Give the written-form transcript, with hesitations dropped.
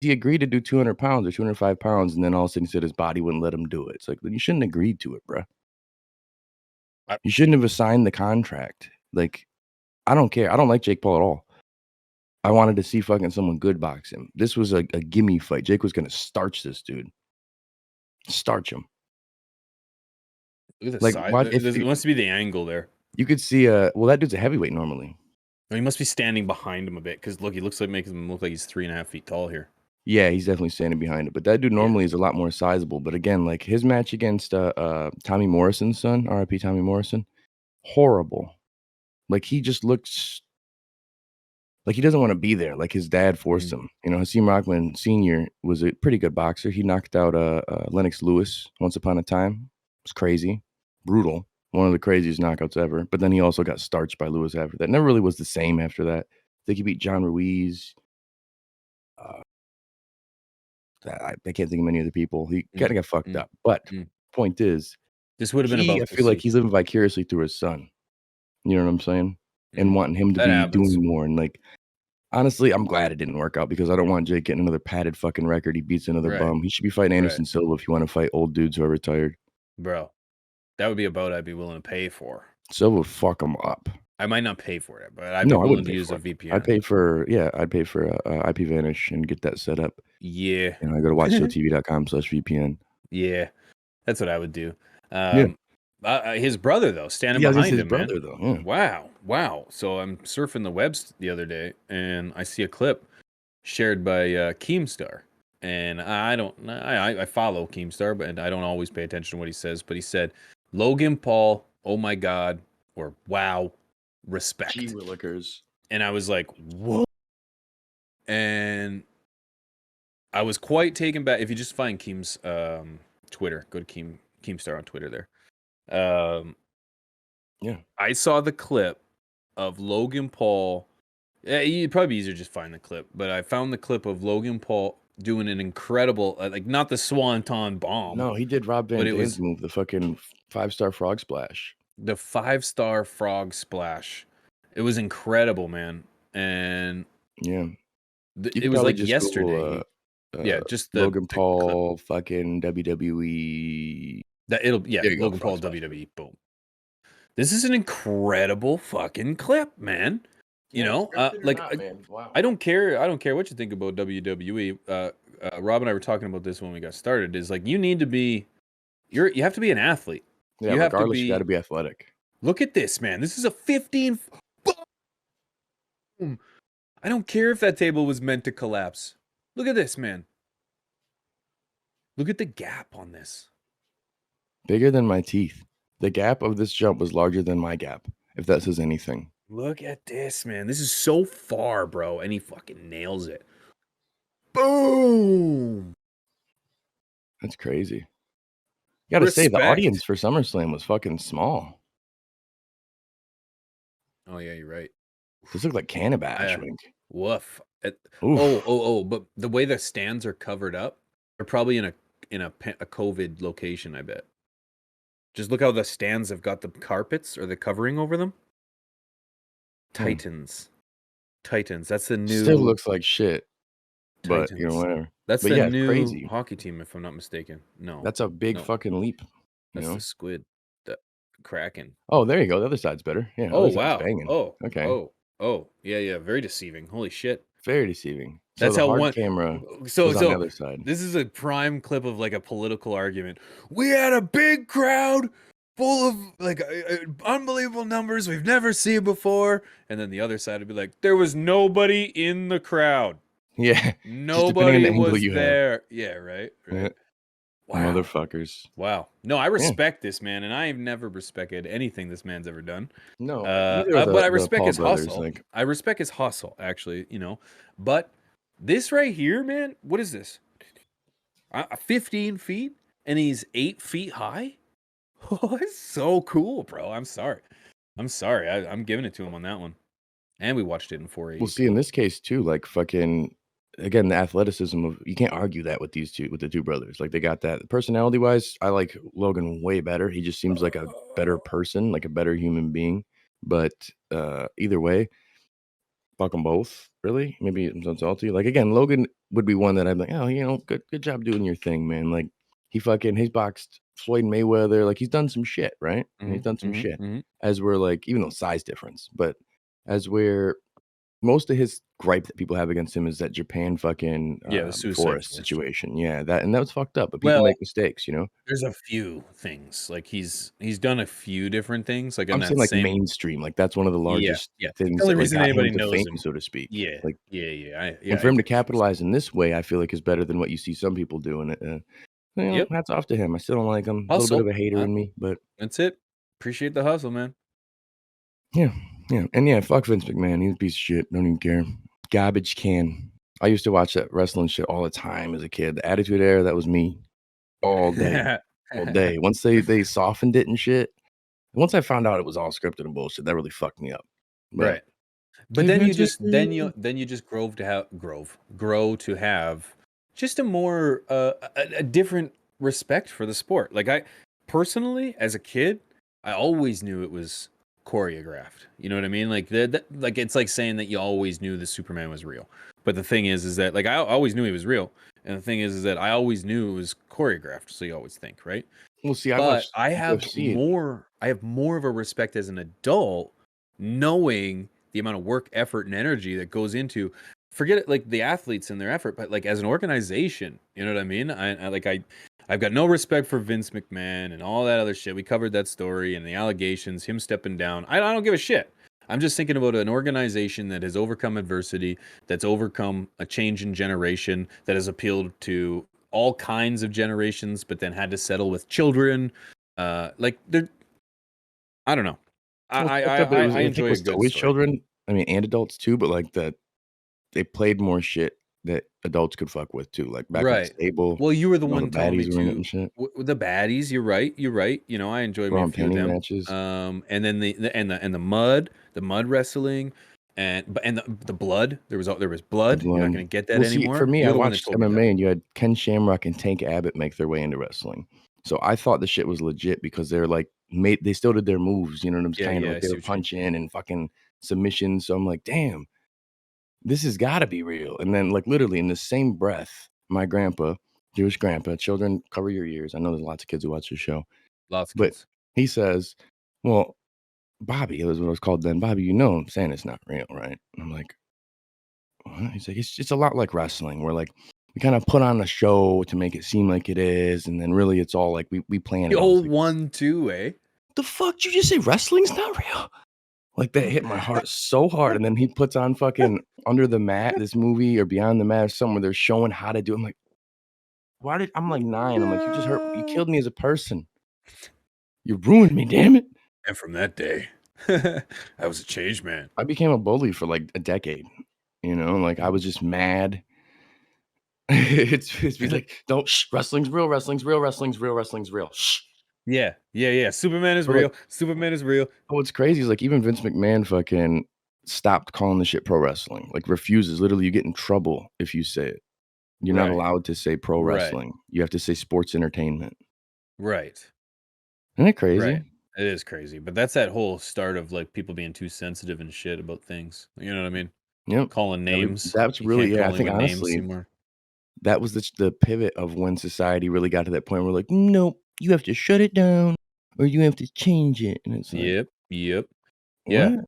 he agreed to do 200 pounds or 205 pounds, and then all of a sudden he said his body wouldn't let him do it. It's like, then you shouldn't have agreed to it, bro. You shouldn't have signed the contract. Like, I don't care. I don't like Jake Paul at all. I wanted to see fucking someone good box him. This was a gimme fight. Jake was gonna starch this dude. Starch him. Look at the Like, side. what if It must be the angle there. you could see well, that dude's a heavyweight normally. Or he must be standing behind him a bit because look, he looks like makes him look like he's 3.5 feet tall here. Yeah, he's definitely standing behind it. But that dude normally is a lot more sizable. But again, like his match against Tommy Morrison's son, RIP Tommy Morrison, horrible. Like he just looks like he doesn't want to be there. Like his dad forced him. You know, Hakeem Rockman Sr. was a pretty good boxer. He knocked out Lennox Lewis once upon a time. It was crazy, brutal. One of the craziest knockouts ever. But then he also got starched by Lewis after that. Never really was the same after that. I think he beat John Ruiz. I can't think of many other people. He kind of got fucked up. But point is, this would have been about. I feel like he's living vicariously through his son. You know what I'm saying? And wanting him to be doing more. And like, honestly, I'm glad it didn't work out because I don't want Jake getting another padded fucking record. He beats another bum. He should be fighting Anderson Silva if you want to fight old dudes who are retired. Bro, that would be a bout I'd be willing to pay for. Silva would fuck him up. I might not pay for it, but I'd be willing to use a VPN. I'd pay for IP Vanish and get that set up. Yeah. And I go to watchshowtv.com/VPN. Yeah. That's what I would do. His brother though, standing behind him, man. Though. Yeah. Wow. So I'm surfing the webs the other day and I see a clip shared by Keemstar. And I follow Keemstar, but I don't always pay attention to what he says. But he said, Logan Paul, oh my God, or wow, respect. Gee willikers. And I was like, whoa. And I was quite taken back. If you just find Keem's Twitter, go to Keemstar on Twitter there. Yeah. I saw the clip of Logan Paul. It'd probably be easier to just find the clip, but I found the clip of Logan Paul doing an incredible, like not the Swanton bomb. No, he did Rob Van Dam's move, the fucking 5-star frog splash. The 5-star frog splash. It was incredible, man. And yeah, it was like yesterday. Just the Logan Paul fucking WWE. Logan Paul WWE. Boom. This is an incredible fucking clip, man. You know, like wow. I don't care what you think about WWE. Rob and I were talking about this when we got started. Is like you need to be, you have to be an athlete. Yeah, you regardless, you got to be athletic. Look at this, man. This is a 15. Boom. I don't care if that table was meant to collapse. Look at this, man. Look at the gap on this. Bigger than my teeth. The gap of this jump was larger than my gap, if that says anything. Look at this, man. This is so far, bro. And he fucking nails it. Boom. That's crazy. You gotta say, the audience for SummerSlam was fucking small. Oh, yeah, you're right. This looked like Canabash. Woof. But the way the stands are covered up, they're probably in a COVID location, I bet. Just look how the stands have got the carpets or the covering over them. Titans. That's the new. Still looks like shit. Titans. But you know, whatever. That's the new hockey team, if I'm not mistaken. No, that's a big fucking leap. That's the Squid, the Kraken. Oh, there you go. The other side's better. Yeah. Oh wow. Banging. Oh. Okay. Oh. Yeah. Very deceiving. Holy shit. Very deceiving. So that's how one camera. So on the other side. This is a prime clip of like a political argument. We had a big crowd full of like unbelievable numbers we've never seen before, and then the other side would be like, there was nobody in the crowd. Yeah, nobody was there. Yeah, right. Yeah. Wow. Motherfuckers. Wow. No, I respect this man, and I have never respected anything this man's ever done. No, but I respect his hustle. I respect his hustle, actually. You know, but this right here, man, what is this? 15 feet, and he's 8 feet high. Oh, it's so cool, bro. I'm sorry. I'm giving it to him on that one. And we watched it in 480. Well, see, in this case too, like fucking, again, the athleticism of, you can't argue that with the two brothers. Like they got that. Personality wise, I like Logan way better. He just seems like a better person, like a better human being. But either way, fuck them both, really. Maybe I'm so salty. Like, again, Logan would be one that I'm like, "Oh, good job doing your thing, man." Like, he's boxed Floyd Mayweather, like, he's done some shit, right? And he's Mhm, done some mhm, shit. mhm. As we're like even though size difference, but as we're most of his gripe that people have against him is that Japan fucking, Yeah, the Suicide forest Force. situation. Yeah, that was fucked up, but people Well, make mistakes, you know? there's a few things, like, he's done a few different things, like, in I'm saying, that like, same. mainstream, like, that's one of the Yeah, largest yeah. The things only that, like, reason got him anybody to knows fame, him. so to speak. Yeah, Like, yeah, and I for him to get what you're saying. capitalize in this way, I feel like is better than what you see some people doing. Yep, Hats off to him. I still don't like him. A little bit of hustle, a hater in me, but that's it. Appreciate the hustle, man. yeah, yeah, and yeah, fuck Vince McMahon. He's a piece of shit. Don't even care. Garbage can. I used to watch that wrestling shit all the time as a kid. The Attitude Era, that was me all day, all day. Once they softened it and shit. Once I found out it was all scripted and bullshit, that really fucked me up. But Right. But hey, then you Vince just McMahon. then you just grow to have just a more a different respect for the sport. Like I personally, as a kid, I always knew it was choreographed. You know what I mean? Like like it's like saying that you always knew the Superman was real. But the thing is that like I always knew he was real, and the thing is that I always knew it was choreographed. So you always think, right? Well, see, I But watched UFC. I have more of a respect as an adult, knowing the amount of work, effort, and energy that goes into forget it like the athletes and their effort, but like as an organization, you know what I mean? I've got no respect for Vince McMahon and all that other shit. We covered that story and the allegations, him stepping down. I don't give a shit. I'm just thinking about an organization that has overcome adversity, that's overcome a change in generation, that has appealed to all kinds of generations, but then had to settle with children. Like they're, I don't know. Well, it's fucked up that it was I I think it enjoy a was good always story. children, I mean, and adults too, but, like, they played more shit that adults could fuck with too, like, back in the Right. stable, Well, you were the when all the one telling me baddies were in it to and shit. the baddies. You're right. You're right. You know, I enjoy me a Raw few of painting them. matches, And then the mud wrestling, and the blood. There was the blood. You're not blood. going to get that Well, see, for anymore. me, I You're the one that watched told me that. MMA, and you had Ken Shamrock and Tank Abbott make their way into wrestling. So I thought the shit was legit because they're, like, made they still did their moves, you know what I'm Yeah, saying? yeah. Like, I they see were what you mean. punching and fucking submissions, so I'm like, "Damn, this has gotta be real." And then, like, literally in the same breath, my grandpa, Jewish grandpa, children, cover your ears. I know there's lots of kids who watch this show. Lots of But kids. he says, "Well, Bobby," it was what I was called then, "Bobby, you know Santa's not real, right?" And I'm like, "What?" He's like, "It's a lot like wrestling where, like, we kinda put on a show to make it seem like it is, and then really it's all like we plan The it all." I was old like, 1-2, eh? "The fuck did you just say wrestling's not real?" Like, that hit my heart so hard, and then he puts on fucking Under the Mat, this movie, or Beyond the Mat or something where they're showing how to do it. I'm like, "Why did" I'm like 9, I'm like, You No. killed me as a person. You ruined me, damn it." And from that day, I was a changed man. I became a bully for, like, a decade, like, I was just mad. It's be like, "Don't shh, wrestling's real, wrestling's real, wrestling's real, wrestling's real, shh." Yeah, yeah, yeah. Superman is But, like, real. Superman is real. what's crazy is, like, even Vince McMahon fucking stopped calling the shit pro wrestling, like, refuses, literally, you get in trouble if you say it. You're not Right, allowed to say pro right, wrestling. You have to say sports entertainment. right, Isn't that right. crazy? It is crazy, but that's that whole start of like people being too sensitive and shit about things. You know what I mean? Yep. Calling names. That's You really can't yeah, I call think anyone names honestly, anymore. that was the pivot of when society really got to that point where like, "Nope, you have to shut it down or you have to change it." And it's like, Yep, yep. Yeah. "What?"